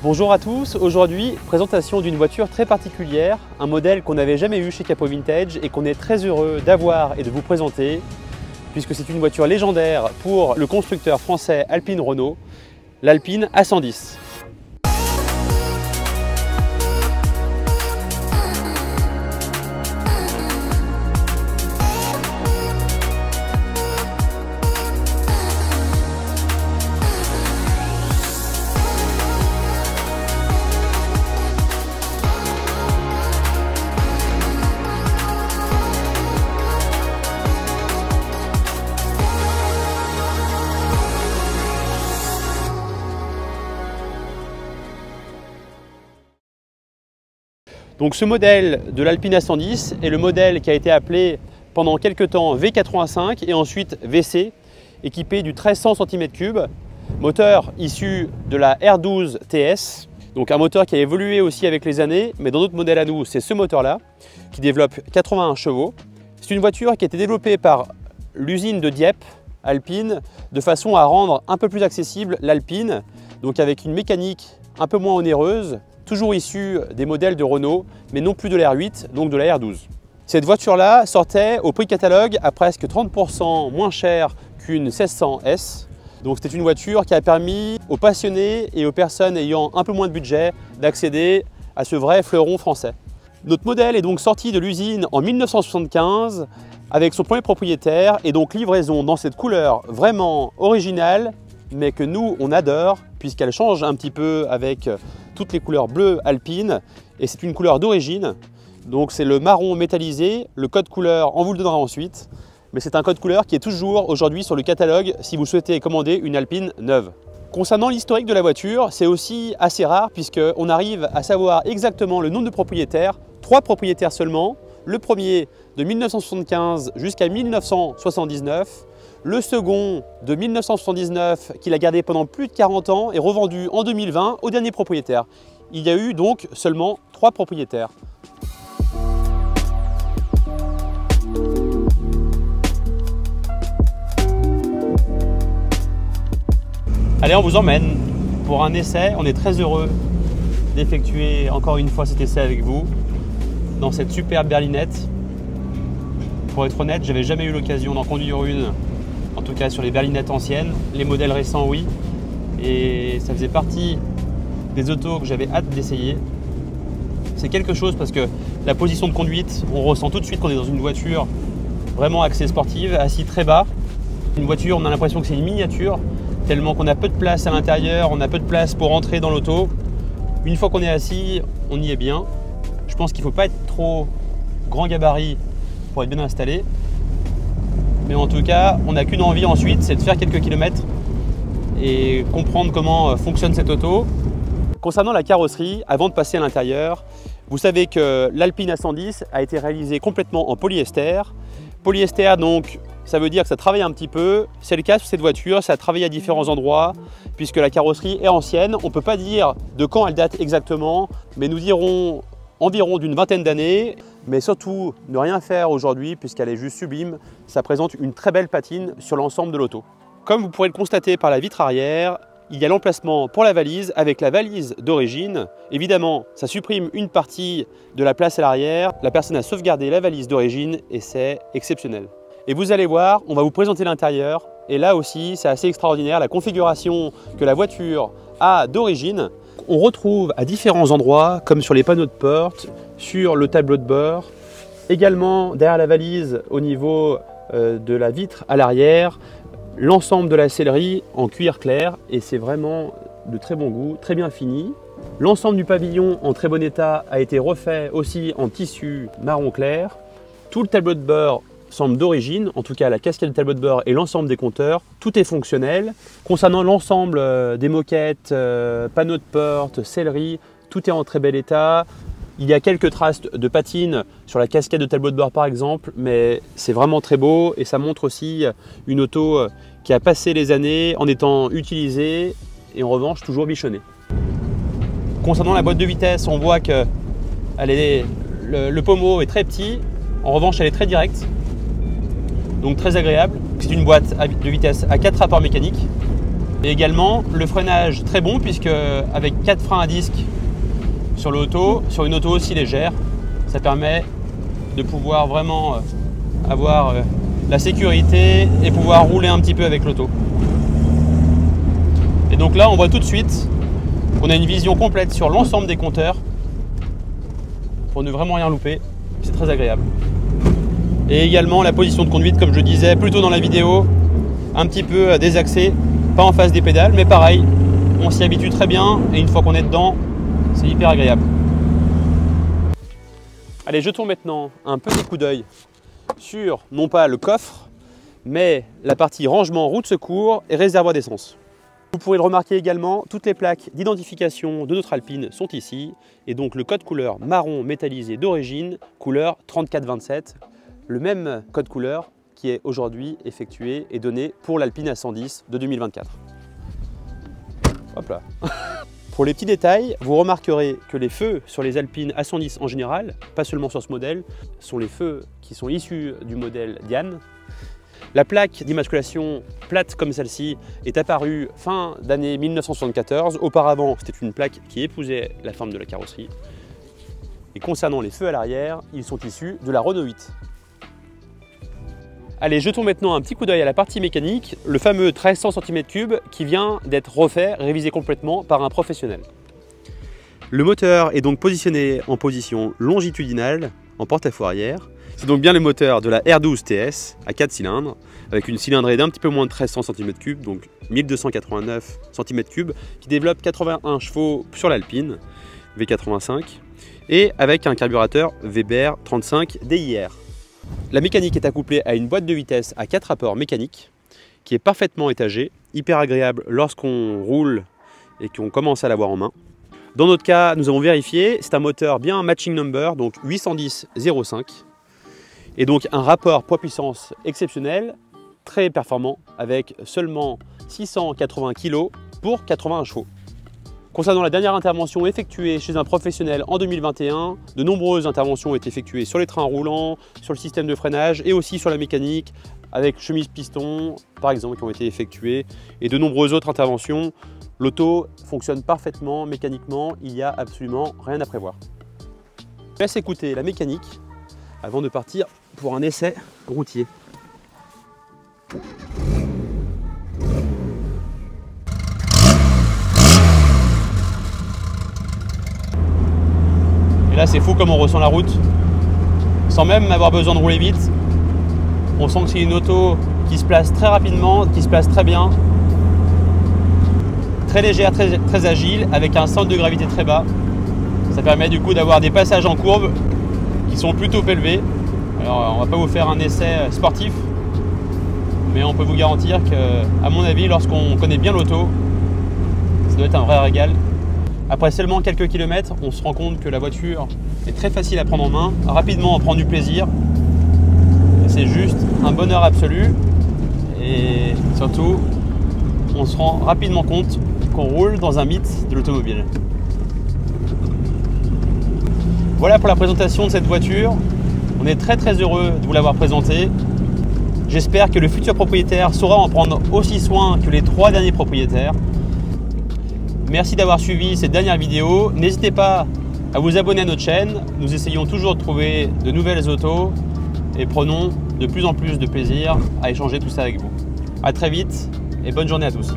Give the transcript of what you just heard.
Bonjour à tous, aujourd'hui présentation d'une voiture très particulière, un modèle qu'on n'avait jamais eu chez Capot Vintage et qu'on est très heureux d'avoir et de vous présenter puisque c'est une voiture légendaire pour le constructeur français Alpine Renault, l'Alpine A110. Donc ce modèle de l'Alpine A110 est le modèle qui a été appelé pendant quelques temps V85 et ensuite VC, équipé du 1300 cm3, moteur issu de la R12 TS, donc un moteur qui a évolué aussi avec les années, mais dans notre modèle à nous, c'est ce moteur-là, qui développe 81 chevaux. C'est une voiture qui a été développée par l'usine de Dieppe, Alpine, de façon à rendre un peu plus accessible l'Alpine, donc avec une mécanique un peu moins onéreuse, toujours issue des modèles de Renault, mais non plus de la R8, donc de la R12. Cette voiture-là sortait au prix catalogue à presque 30% moins cher qu'une 1600S. Donc c'était une voiture qui a permis aux passionnés et aux personnes ayant un peu moins de budget d'accéder à ce vrai fleuron français. Notre modèle est donc sorti de l'usine en 1975 avec son premier propriétaire et donc livraison dans cette couleur vraiment originale, mais que nous on adore puisqu'elle change un petit peu avec toutes les couleurs bleues alpines et c'est une couleur d'origine. Donc c'est le marron métallisé, le code couleur on vous le donnera ensuite, mais c'est un code couleur qui est toujours aujourd'hui sur le catalogue si vous souhaitez commander une Alpine neuve. Concernant l'historique de la voiture, c'est aussi assez rare puisqu'on arrive à savoir exactement le nombre de propriétaires, 3 propriétaires seulement, le premier de 1975 jusqu'à 1979, le second de 1979 qu'il a gardé pendant plus de 40 ans et revendu en 2020 au dernier propriétaire. Il y a eu donc seulement 3 propriétaires. Allez, on vous emmène pour un essai. On est très heureux d'effectuer encore une fois cet essai avec vous dans cette superbe berlinette. Pour être honnête, j'avais jamais eu l'occasion d'en conduire une, en tout cas sur les berlinettes anciennes. Les modèles récents, oui. Et ça faisait partie des autos que j'avais hâte d'essayer. C'est quelque chose parce que la position de conduite, on ressent tout de suite qu'on est dans une voiture vraiment axée sportive, assis très bas. Une voiture, on a l'impression que c'est une miniature, tellement qu'on a peu de place à l'intérieur, on a peu de place pour entrer dans l'auto. Une fois qu'on est assis, on y est bien. Je pense qu'il ne faut pas être trop grand gabarit pour être bien installé. Mais en tout cas, on n'a qu'une envie ensuite, c'est de faire quelques kilomètres et comprendre comment fonctionne cette auto. Concernant la carrosserie, avant de passer à l'intérieur, vous savez que l'Alpine A110 a été réalisée complètement en polyester. Polyester, donc, ça veut dire que ça travaille un petit peu. C'est le cas sur cette voiture, ça a travaillé à différents endroits puisque la carrosserie est ancienne. On ne peut pas dire de quand elle date exactement, mais nous dirons environ d'une vingtaine d'années. Mais surtout, ne rien faire aujourd'hui puisqu'elle est juste sublime. Ça présente une très belle patine sur l'ensemble de l'auto. Comme vous pourrez le constater par la vitre arrière, il y a l'emplacement pour la valise avec la valise d'origine. Évidemment, ça supprime une partie de la place à l'arrière. La personne a sauvegardé la valise d'origine et c'est exceptionnel. Et vous allez voir, on va vous présenter l'intérieur. Et là aussi, c'est assez extraordinaire, la configuration que la voiture a d'origine. On retrouve à différents endroits, comme sur les panneaux de porte, sur le tableau de bord, également derrière la valise au niveau de la vitre à l'arrière, l'ensemble de la sellerie en cuir clair et c'est vraiment de très bon goût, très bien fini. L'ensemble du pavillon en très bon état a été refait aussi en tissu marron clair. Tout le tableau de bord semble d'origine, en tout cas la casquette du tableau de bord et l'ensemble des compteurs, tout est fonctionnel. Concernant l'ensemble des moquettes, panneaux de porte, sellerie, tout est en très bel état. Il y a quelques traces de patine sur la casquette de tableau de bord par exemple, mais c'est vraiment très beau et ça montre aussi une auto qui a passé les années en étant utilisée et en revanche toujours bichonnée. Concernant la boîte de vitesse, on voit que le pommeau est très petit, en revanche elle est très directe. donc très agréable. C'est une boîte de vitesse à 4 rapports mécaniques. Et également le freinage très bon puisque avec 4 freins à disque sur l'auto, sur une auto aussi légère, ça permet de pouvoir vraiment avoir la sécurité et pouvoir rouler un petit peu avec l'auto. Et donc là on voit tout de suite qu'on a une vision complète sur l'ensemble des compteurs pour ne vraiment rien louper, c'est très agréable. Et également la position de conduite, comme je disais plus tôt dans la vidéo, un petit peu désaxée, pas en face des pédales, mais pareil, on s'y habitue très bien et une fois qu'on est dedans, c'est hyper agréable. Allez, jetons maintenant un petit coup d'œil sur, non pas le coffre, mais la partie rangement, roue de secours et réservoir d'essence. Vous pourrez le remarquer également, toutes les plaques d'identification de notre Alpine sont ici, et donc le code couleur marron métallisé d'origine, couleur 3427, le même code couleur qui est aujourd'hui effectué et donné pour l'Alpine A110 de 2024. Hop là. Pour les petits détails, vous remarquerez que les feux sur les Alpines A110 en général, pas seulement sur ce modèle, sont les feux qui sont issus du modèle Diane. La plaque d'immatriculation plate comme celle-ci est apparue fin d'année 1974. Auparavant, c'était une plaque qui épousait la forme de la carrosserie. Et concernant les feux à l'arrière, ils sont issus de la Renault 8. Allez, jetons maintenant un petit coup d'œil à la partie mécanique, le fameux 1300 cm3 qui vient d'être refait, révisé complètement par un professionnel. Le moteur est donc positionné en position longitudinale en porte-à-faux arrière. C'est donc bien le moteur de la R12 TS à 4 cylindres, avec une cylindrée d'un petit peu moins de 1300 cm3, donc 1289 cm3, qui développe 81 chevaux sur l'Alpine V85, et avec un carburateur Weber 35 DIR. La mécanique est accouplée à une boîte de vitesse à 4 rapports mécaniques, qui est parfaitement étagée, hyper agréable lorsqu'on roule et qu'on commence à l'avoir en main. Dans notre cas, nous avons vérifié, c'est un moteur bien matching number, donc 810-05. Et donc un rapport poids-puissance exceptionnel, très performant, avec seulement 680 kg pour 81 chevaux. Concernant la dernière intervention effectuée chez un professionnel en 2021, de nombreuses interventions ont été effectuées sur les trains roulants, sur le système de freinage et aussi sur la mécanique, avec chemise piston par exemple qui ont été effectuées et de nombreuses autres interventions. L'auto fonctionne parfaitement mécaniquement, il n'y a absolument rien à prévoir. Je laisse écouter la mécanique avant de partir pour un essai routier. Et là c'est fou comme on ressent la route, sans même avoir besoin de rouler vite. On sent que c'est une auto qui se place très rapidement, qui se place très bien. Très légère, très agile, avec un centre de gravité très bas. Ça permet du coup d'avoir des passages en courbe qui sont plutôt élevés. Alors on va pas vous faire un essai sportif, mais on peut vous garantir que, à mon avis, lorsqu'on connaît bien l'auto, ça doit être un vrai régal. Après seulement quelques kilomètres, on se rend compte que la voiture est très facile à prendre en main, rapidement on prend du plaisir. C'est juste un bonheur absolu et surtout, on se rend rapidement compte qu'on roule dans un mythe de l'automobile. Voilà pour la présentation de cette voiture. On est très heureux de vous l'avoir présentée. J'espère que le futur propriétaire saura en prendre aussi soin que les 3 derniers propriétaires. Merci d'avoir suivi cette dernière vidéo. N'hésitez pas à vous abonner à notre chaîne. Nous essayons toujours de trouver de nouvelles autos et prenons de plus en plus de plaisir à échanger tout ça avec vous. À très vite et bonne journée à tous.